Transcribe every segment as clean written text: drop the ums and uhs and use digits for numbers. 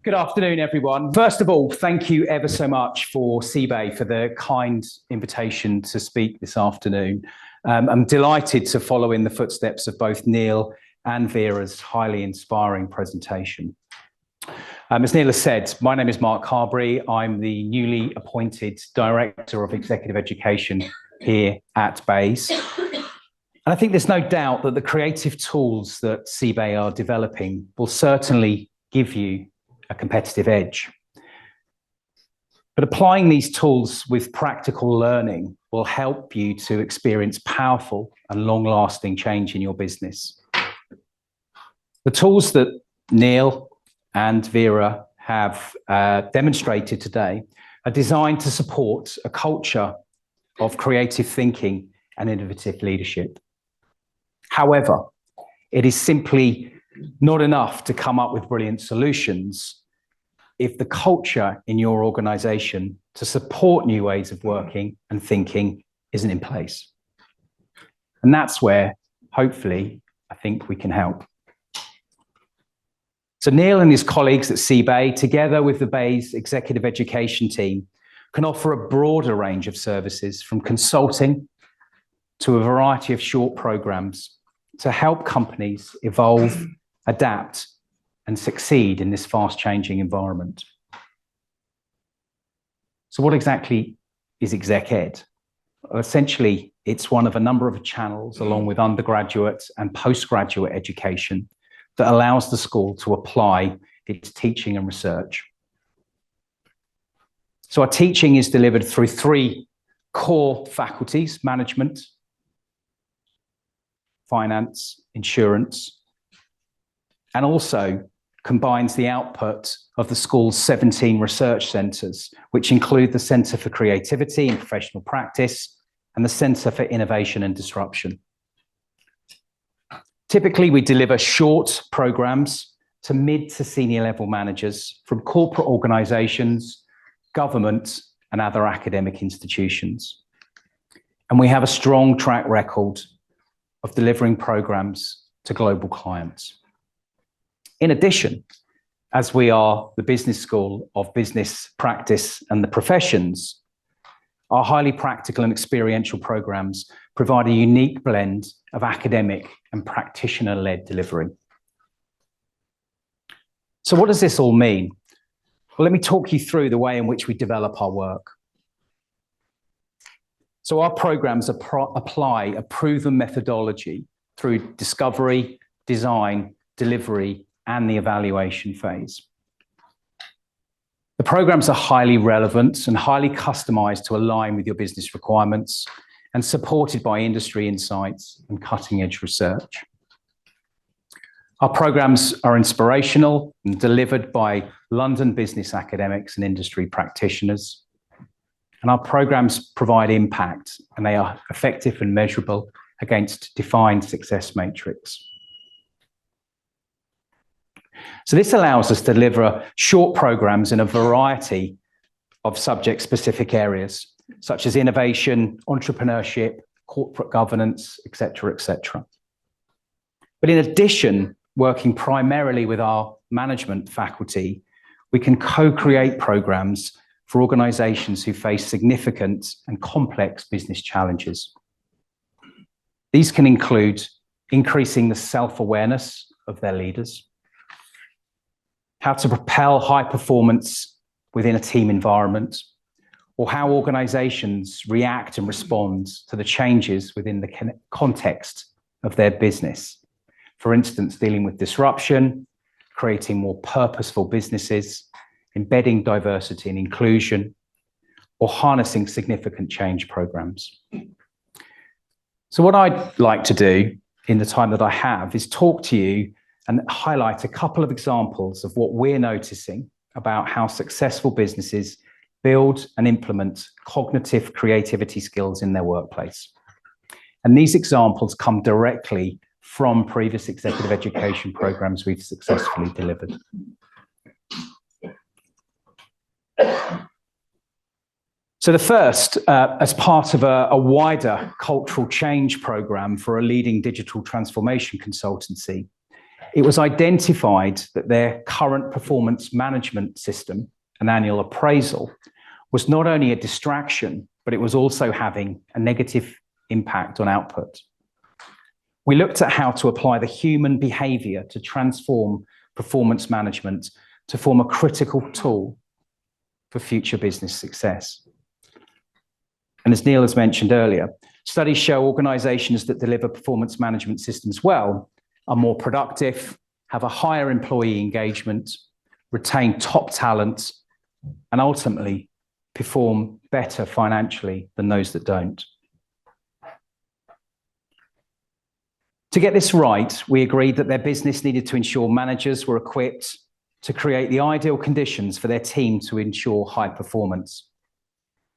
Good afternoon, everyone. First of all, thank you ever so much for CBAE for the kind invitation to speak this afternoon. I'm delighted to follow in the footsteps of both Neil and Vera's highly inspiring presentation. As Neil has said, my name is Mark Carberry. I'm the newly appointed Director of Executive Education here at BAES. And I think there's no doubt that the creative tools that CBAE are developing will certainly give you a competitive edge. But applying these tools with practical learning will help you to experience powerful and long-lasting change in your business. The tools that Neil and Vera have demonstrated today are designed to support a culture of creative thinking and innovative leadership. However, it is simply not enough to come up with brilliant solutions if the culture in your organization to support new ways of working and thinking isn't in place. And that's where, hopefully, I think we can help. So Neil and his colleagues at CBAE, together with the BAES Executive Education team, can offer a broader range of services from consulting to a variety of short programs to help companies evolve, adapt, and succeed in this fast-changing environment. So what exactly is Exec Ed? Well, essentially, it's one of a number of channels, along with undergraduate and postgraduate education, that allows the school to apply its teaching and research. So our teaching is delivered through three core faculties: management, finance, insurance, and also combines the output of the school's 17 research centres, which include the Centre for Creativity and Professional Practice and the Centre for Innovation and Disruption. Typically, we deliver short programmes to mid to senior level managers from corporate organisations, government, and other academic institutions. And we have a strong track record of delivering programmes to global clients. In addition, as we are the Business School of Business, Practice and the Professions, our highly practical and experiential programmes provide a unique blend of academic and practitioner-led delivery. So what does this all mean? Well, let me talk you through the way in which we develop our work. So our programmes apply a proven methodology through discovery, design, delivery, and the evaluation phase. The programmes are highly relevant and highly customised to align with your business requirements and supported by industry insights and cutting-edge research. Our programmes are inspirational and delivered by London business academics and industry practitioners. And our programmes provide impact, and they are effective and measurable against defined success matrix. So this allows us to deliver short programmes in a variety of subject-specific areas, such as innovation, entrepreneurship, corporate governance, etc., etc. But in addition, working primarily with our management faculty, we can co-create programmes for organisations who face significant and complex business challenges. These can include increasing the self-awareness of their leaders, how to propel high performance within a team environment, or how organisations react and respond to the changes within the context of their business. For instance, dealing with disruption, creating more purposeful businesses, embedding diversity and inclusion, or harnessing significant change programs. So what I'd like to do in the time that I have is talk to you and highlight a couple of examples of what we're noticing about how successful businesses build and implement cognitive creativity skills in their workplace. And these examples come directly from previous executive education programs we've successfully delivered. So the first, as part of a wider cultural change program for a leading digital transformation consultancy, It was identified that their current performance management system, an annual appraisal, was not only a distraction, but it was also having a negative impact on output. We looked at how to apply the human behavior to transform performance management to form a critical tool for future business success. And as Neil has mentioned earlier, studies show organizations that deliver performance management systems well are more productive, have a higher employee engagement, retain top talent, and ultimately perform better financially than those that don't. To get this right, we agreed that their business needed to ensure managers were equipped to create the ideal conditions for their team to ensure high performance.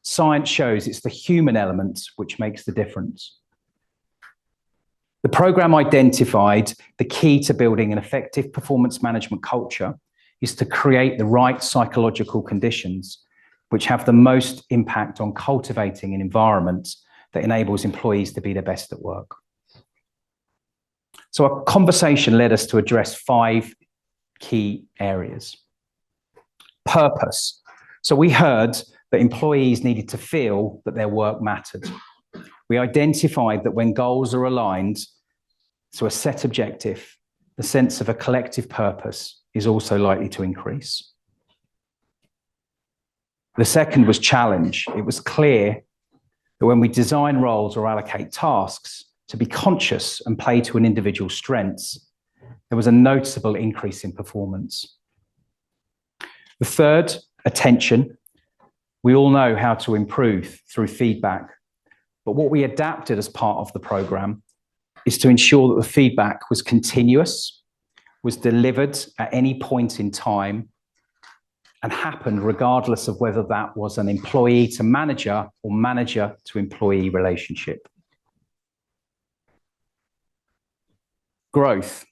Science shows it's the human element which makes the difference. The program identified the key to building an effective performance management culture is to create the right psychological conditions which have the most impact on cultivating an environment that enables employees to be their best at work. So our conversation led us to address 5 key areas. Purpose. So we heard that employees needed to feel that their work mattered. We identified that when goals are aligned to a set objective, the sense of a collective purpose is also likely to increase. The second was challenge. It was clear that when we design roles or allocate tasks to be conscious and play to an individual's strengths, there was a noticeable increase in performance. The third, attention. We all know how to improve through feedback, but what we adapted as part of the program is to ensure that the feedback was continuous, was delivered at any point in time, and happened regardless of whether that was an employee to manager or manager to employee relationship. Growth.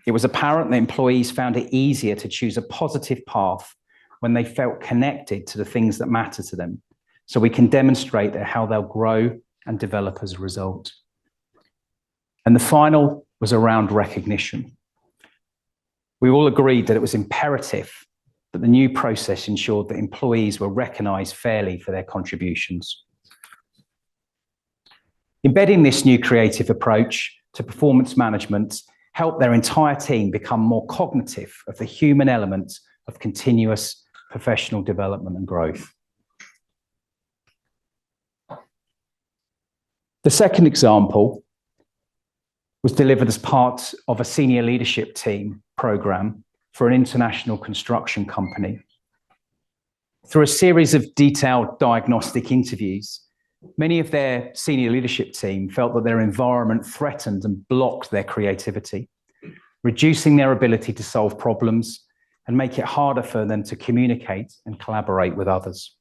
It was apparent that employees found it easier to choose a positive path when they felt connected to the things that matter to them. So we can demonstrate how they'll grow and develop as a result. And the final was around recognition. We all agreed that it was imperative that the new process ensured that employees were recognized fairly for their contributions. Embedding this new creative approach to performance management helped their entire team become more cognitive of the human element of continuous professional development and growth. The second example was delivered as part of a senior leadership team program for an international construction company. Through a series of detailed diagnostic interviews, many of their senior leadership team felt that their environment threatened and blocked their creativity, reducing their ability to solve problems and make it harder for them to communicate and collaborate with others.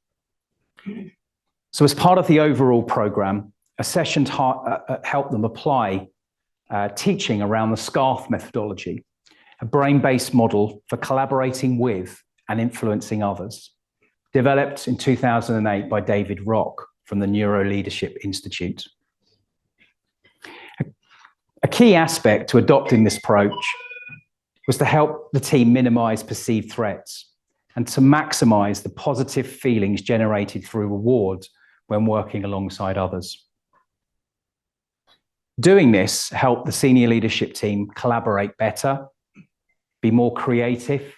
So as part of the overall program, a session helped them apply teaching around the SCARF methodology, a brain-based model for collaborating with and influencing others, developed in 2008 by David Rock from the Neuro Leadership Institute. A key aspect to adopting this approach was to help the team minimize perceived threats and to maximize the positive feelings generated through reward when working alongside others. Doing this helped the senior leadership team collaborate better, be more creative,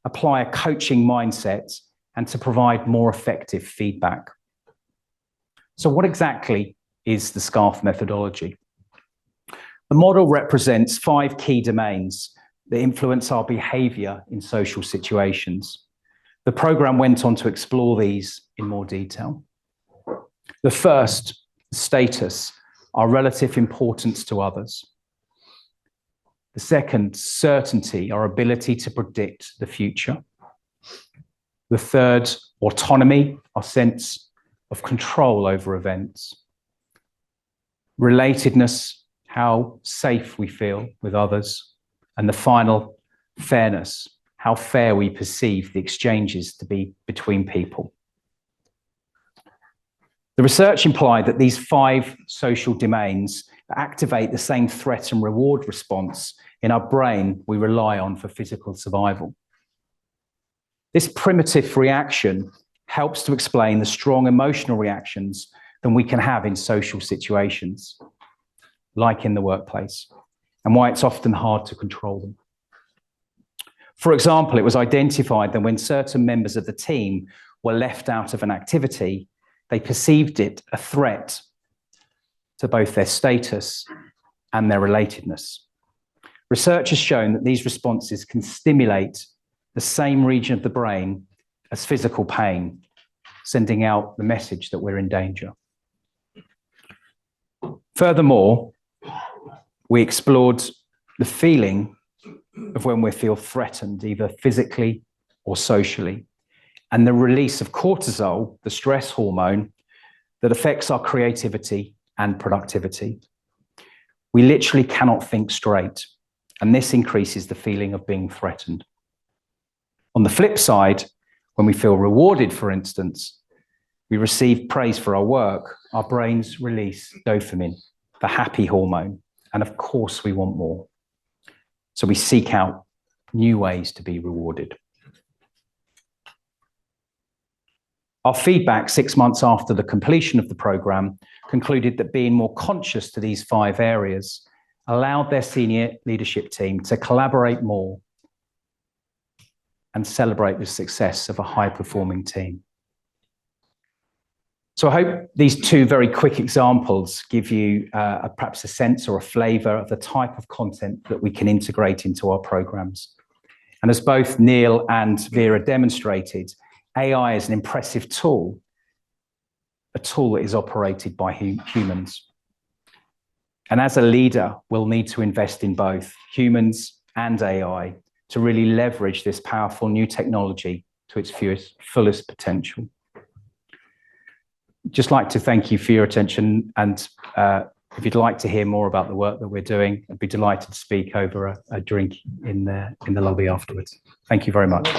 apply a coaching mindset, and to provide more effective feedback. So what exactly is the SCARF methodology? The model represents 5 key domains that influence our behavior in social situations. The program went on to explore these in more detail. The first, status, our relative importance to others. The second, certainty, our ability to predict the future. The third, autonomy, our sense of control over events. Relatedness, how safe we feel with others. And the final, fairness, how fair we perceive the exchanges to be between people. The research implied that these 5 social domains activate the same threat and reward response in our brain we rely on for physical survival. This primitive reaction helps to explain the strong emotional reactions that we can have in social situations, like in the workplace, and why it's often hard to control them. For example, it was identified that when certain members of the team were left out of an activity, they perceived it a threat to both their status and their relatedness. Research has shown that these responses can stimulate the same region of the brain as physical pain, sending out the message that we're in danger. Furthermore, we explored the feeling of when we feel threatened, either physically or socially, and the release of cortisol, the stress hormone, that affects our creativity and productivity. We literally cannot think straight, and this increases the feeling of being threatened. On the flip side, when we feel rewarded, for instance, we receive praise for our work, our brains release dopamine, the happy hormone, and of course we want more. So we seek out new ways to be rewarded. Our feedback 6 months after the completion of the program concluded that being more conscious to these 5 areas allowed their senior leadership team to collaborate more and celebrate the success of a high-performing team. So I hope these 2 very quick examples give you perhaps a sense or a flavour of the type of content that we can integrate into our programs. And as both Neil and Vera demonstrated, AI is an impressive tool, a tool that is operated by humans. And as a leader, we'll need to invest in both humans and AI to really leverage this powerful new technology to its fullest potential. Just like to thank you for your attention, and if you'd like to hear more about the work that we're doing, I'd be delighted to speak over a drink in the lobby afterwards. Thank you very much.